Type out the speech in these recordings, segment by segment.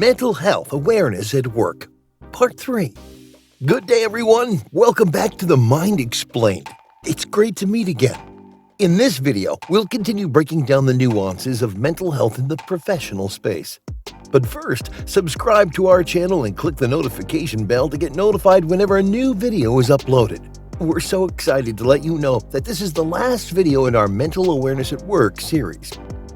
Mental Health Awareness at Work, Part 3. Good day, everyone. Welcome back to The Mind Explained. It's great to meet again. In this video, we'll continue breaking down the nuances of mental health in the professional space. But first, subscribe to our channel and click the notification bell to get notified whenever a new video is uploaded. We're so excited to let you know that this is the last video in our Mental Awareness at Work series.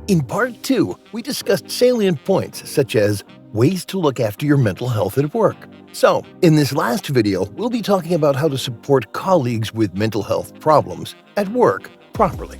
In Part 2, we discussed salient points such as ways to look after your mental health at work. So, in this last video, we'll be talking about how to support colleagues with mental health problems at work properly.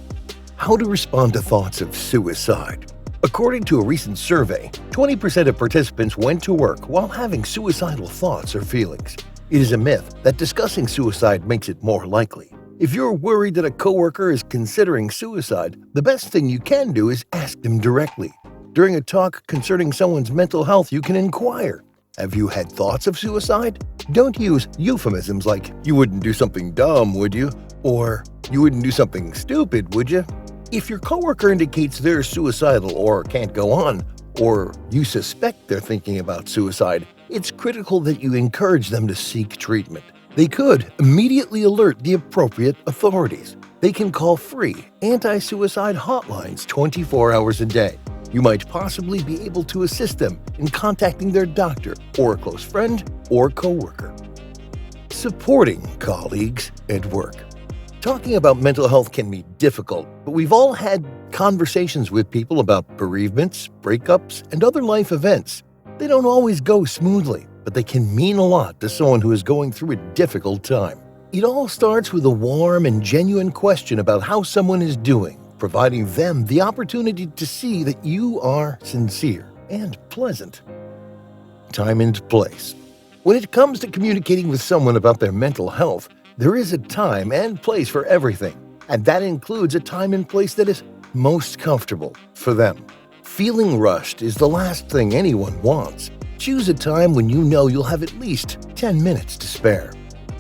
How to respond to thoughts of suicide. According to a recent survey, 20% of participants went to work while having suicidal thoughts or feelings. It is a myth that discussing suicide makes it more likely. If you're worried that a coworker is considering suicide, the best thing you can do is ask them directly. During a talk concerning someone's mental health, you can inquire, "Have you had thoughts of suicide?" Don't use euphemisms like, "You wouldn't do something dumb, would you?" Or, "You wouldn't do something stupid, would you?" If your coworker indicates they're suicidal or can't go on, or you suspect they're thinking about suicide, it's critical that you encourage them to seek treatment. They could immediately alert the appropriate authorities. They can call free anti-suicide hotlines 24 hours a day. You might possibly be able to assist them in contacting their doctor or a close friend or coworker. Supporting colleagues at work. Talking about mental health can be difficult, but we've all had conversations with people about bereavements, breakups, and other life events. They don't always go smoothly, but they can mean a lot to someone who is going through a difficult time. It all starts with a warm and genuine question about how someone is doing, providing them the opportunity to see that you are sincere and pleasant. Time and place. When it comes to communicating with someone about their mental health, there is a time and place for everything, and that includes a time and place that is most comfortable for them. Feeling rushed is the last thing anyone wants. Choose a time when you know you'll have at least 10 minutes to spare.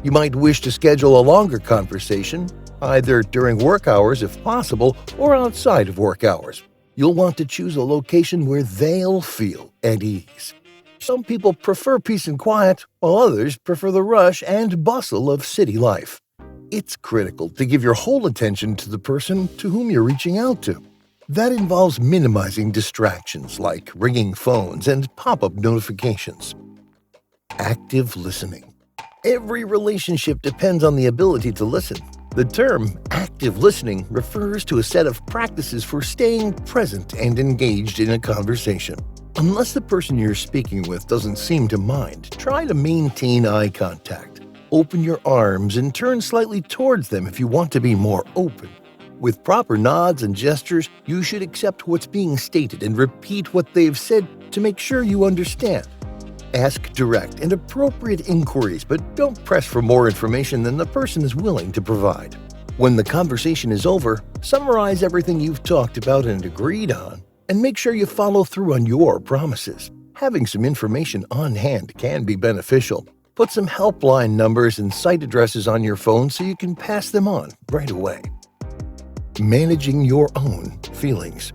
You might wish to schedule a longer conversation, either during work hours if possible or outside of work hours. You'll want to choose a location where they'll feel at ease. Some people prefer peace and quiet, while others prefer the rush and bustle of city life. It's critical to give your whole attention to the person to whom you're reaching out to. That involves minimizing distractions like ringing phones and pop-up notifications. Active listening. Every relationship depends on the ability to listen. The term active listening refers to a set of practices for staying present and engaged in a conversation. Unless the person you're speaking with doesn't seem to mind, try to maintain eye contact. Open your arms and turn slightly towards them if you want to be more open. With proper nods and gestures, you should accept what's being stated and repeat what they've said to make sure you understand. Ask direct and appropriate inquiries, but don't press for more information than the person is willing to provide. When the conversation is over, summarize everything you've talked about and agreed on, and make sure you follow through on your promises. Having some information on hand can be beneficial. Put some helpline numbers and site addresses on your phone so you can pass them on right away. Managing your own feelings.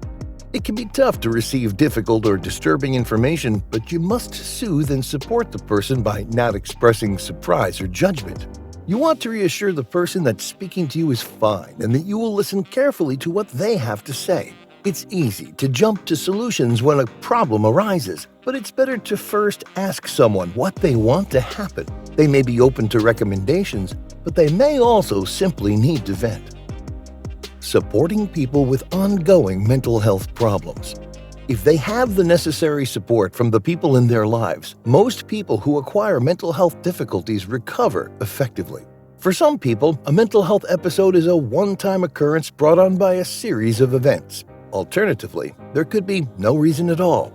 It can be tough to receive difficult or disturbing information, but you must soothe and support the person by not expressing surprise or judgment. You want to reassure the person that speaking to you is fine and that you will listen carefully to what they have to say. It's easy to jump to solutions when a problem arises, but it's better to first ask someone what they want to happen. They may be open to recommendations, but they may also simply need to vent. Supporting people with ongoing mental health problems. If they have the necessary support from the people in their lives, most people who acquire mental health difficulties recover effectively. For some people, a mental health episode is a one-time occurrence brought on by a series of events. Alternatively, there could be no reason at all.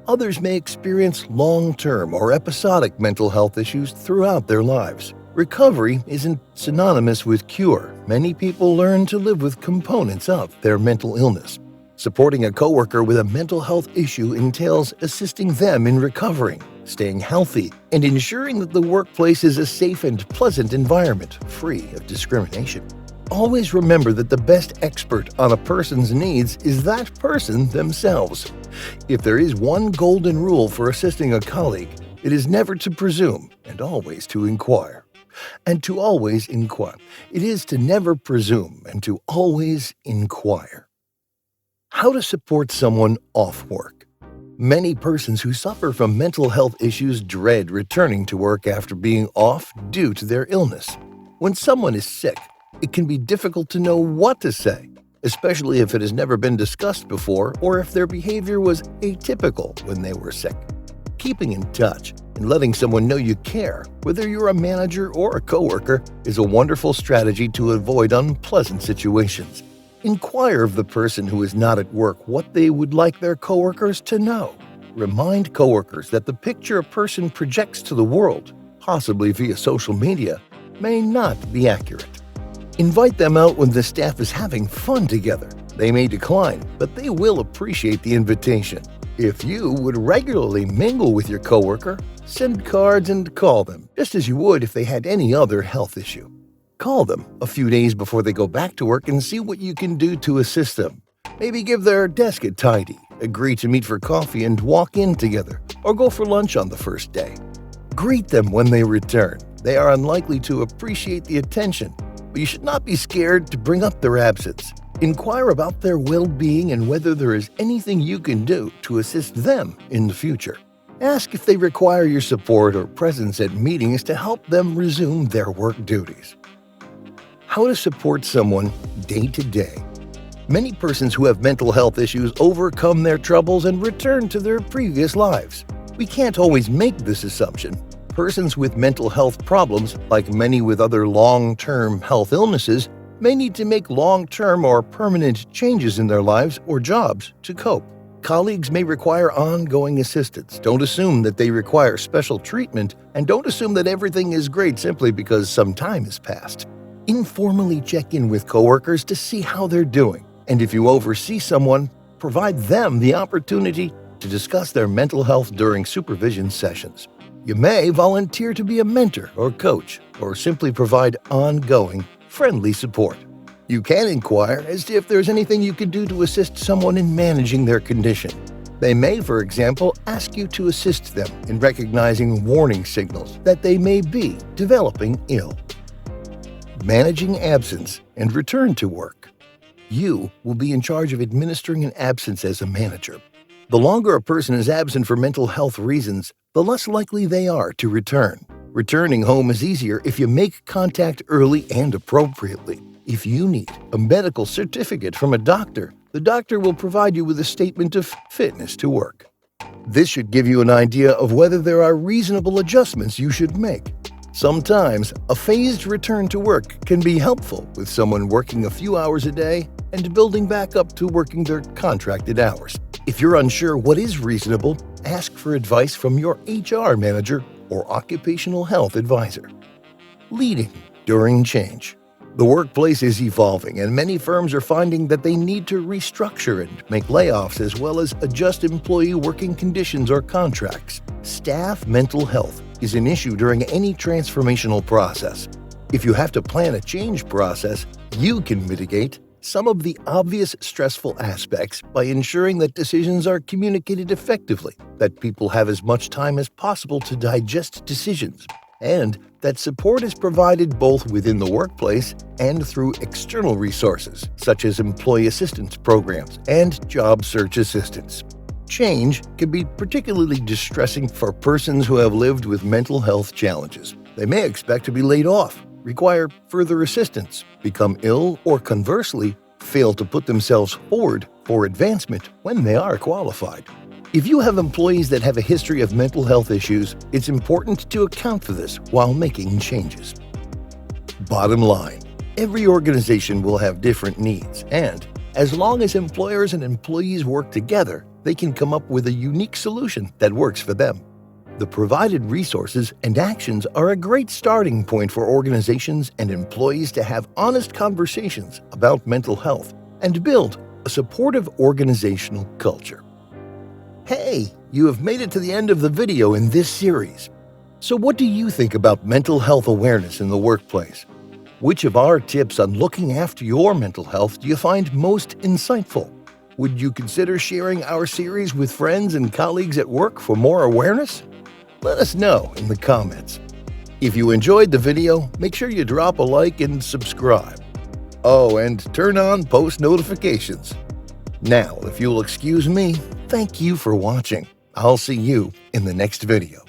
Others may experience long-term or episodic mental health issues throughout their lives. Recovery isn't synonymous with cure. Many people learn to live with components of their mental illness. Supporting a coworker with a mental health issue entails assisting them in recovering, staying healthy, and ensuring that the workplace is a safe and pleasant environment, free of discrimination. Always remember that the best expert on a person's needs is that person themselves. If there is one golden rule for assisting a colleague, it is never to presume and always to inquire. And to always inquire. It is to never presume and to always inquire. How to support someone off work. Many persons who suffer from mental health issues dread returning to work after being off due to their illness. When someone is sick, it can be difficult to know what to say, especially if it has never been discussed before or if their behavior was atypical when they were sick. Keeping in touch and letting someone know you care, whether you're a manager or a coworker, is a wonderful strategy to avoid unpleasant situations. Inquire of the person who is not at work what they would like their coworkers to know. Remind coworkers that the picture a person projects to the world, possibly via social media, may not be accurate. Invite them out when the staff is having fun together. They may decline, but they will appreciate the invitation. If you would regularly mingle with your coworker, send cards and call them, just as you would if they had any other health issue. Call them a few days before they go back to work and see what you can do to assist them. Maybe give their desk a tidy, agree to meet for coffee and walk in together, or go for lunch on the first day. Greet them when they return. They are unlikely to appreciate the attention, but you should not be scared to bring up their absence. Inquire about their well-being and whether there is anything you can do to assist them in the future. Ask if they require your support or presence at meetings to help them resume their work duties. How to support someone day to day. Many persons who have mental health issues overcome their troubles and return to their previous lives. We can't always make this assumption. Persons with mental health problems, like many with other long-term health illnesses, may need to make long-term or permanent changes in their lives or jobs to cope. Colleagues may require ongoing assistance. Don't assume that they require special treatment, and don't assume that everything is great simply because some time has passed. Informally check in with coworkers to see how they're doing, and if you oversee someone, provide them the opportunity to discuss their mental health during supervision sessions. You may volunteer to be a mentor or coach, or simply provide ongoing, friendly support. You can inquire as to if there's anything you can do to assist someone in managing their condition. They may, for example, ask you to assist them in recognizing warning signals that they may be developing ill. Managing absence and return to work. You will be in charge of administering an absence as a manager. The longer a person is absent for mental health reasons, the less likely they are to return. Returning home is easier if you make contact early and appropriately. If you need a medical certificate from a doctor, the doctor will provide you with a statement of fitness to work. This should give you an idea of whether there are reasonable adjustments you should make. Sometimes, a phased return to work can be helpful with someone working a few hours a day and building back up to working their contracted hours. If you're unsure what is reasonable, ask for advice from your HR manager or occupational health advisor. Leading during change. The workplace is evolving, and many firms are finding that they need to restructure and make layoffs as well as adjust employee working conditions or contracts. Staff mental health is an issue during any transformational process. If you have to plan a change process, you can mitigate some of the obvious stressful aspects by ensuring that decisions are communicated effectively, that people have as much time as possible to digest decisions, and that support is provided both within the workplace and through external resources, such as employee assistance programs and job search assistance. Change can be particularly distressing for persons who have lived with mental health challenges. They may expect to be laid off, require further assistance, become ill, or conversely, fail to put themselves forward for advancement when they are qualified. If you have employees that have a history of mental health issues, it's important to account for this while making changes. Bottom line, every organization will have different needs, and as long as employers and employees work together, they can come up with a unique solution that works for them. The provided resources and actions are a great starting point for organizations and employees to have honest conversations about mental health and build a supportive organizational culture. Hey, you have made it to the end of the video in this series. So what do you think about mental health awareness in the workplace? Which of our tips on looking after your mental health do you find most insightful? Would you consider sharing our series with friends and colleagues at work for more awareness? Let us know in the comments. If you enjoyed the video, make sure you drop a like and subscribe. Oh, and turn on post notifications. Now, if you'll excuse me, thank you for watching. I'll see you in the next video.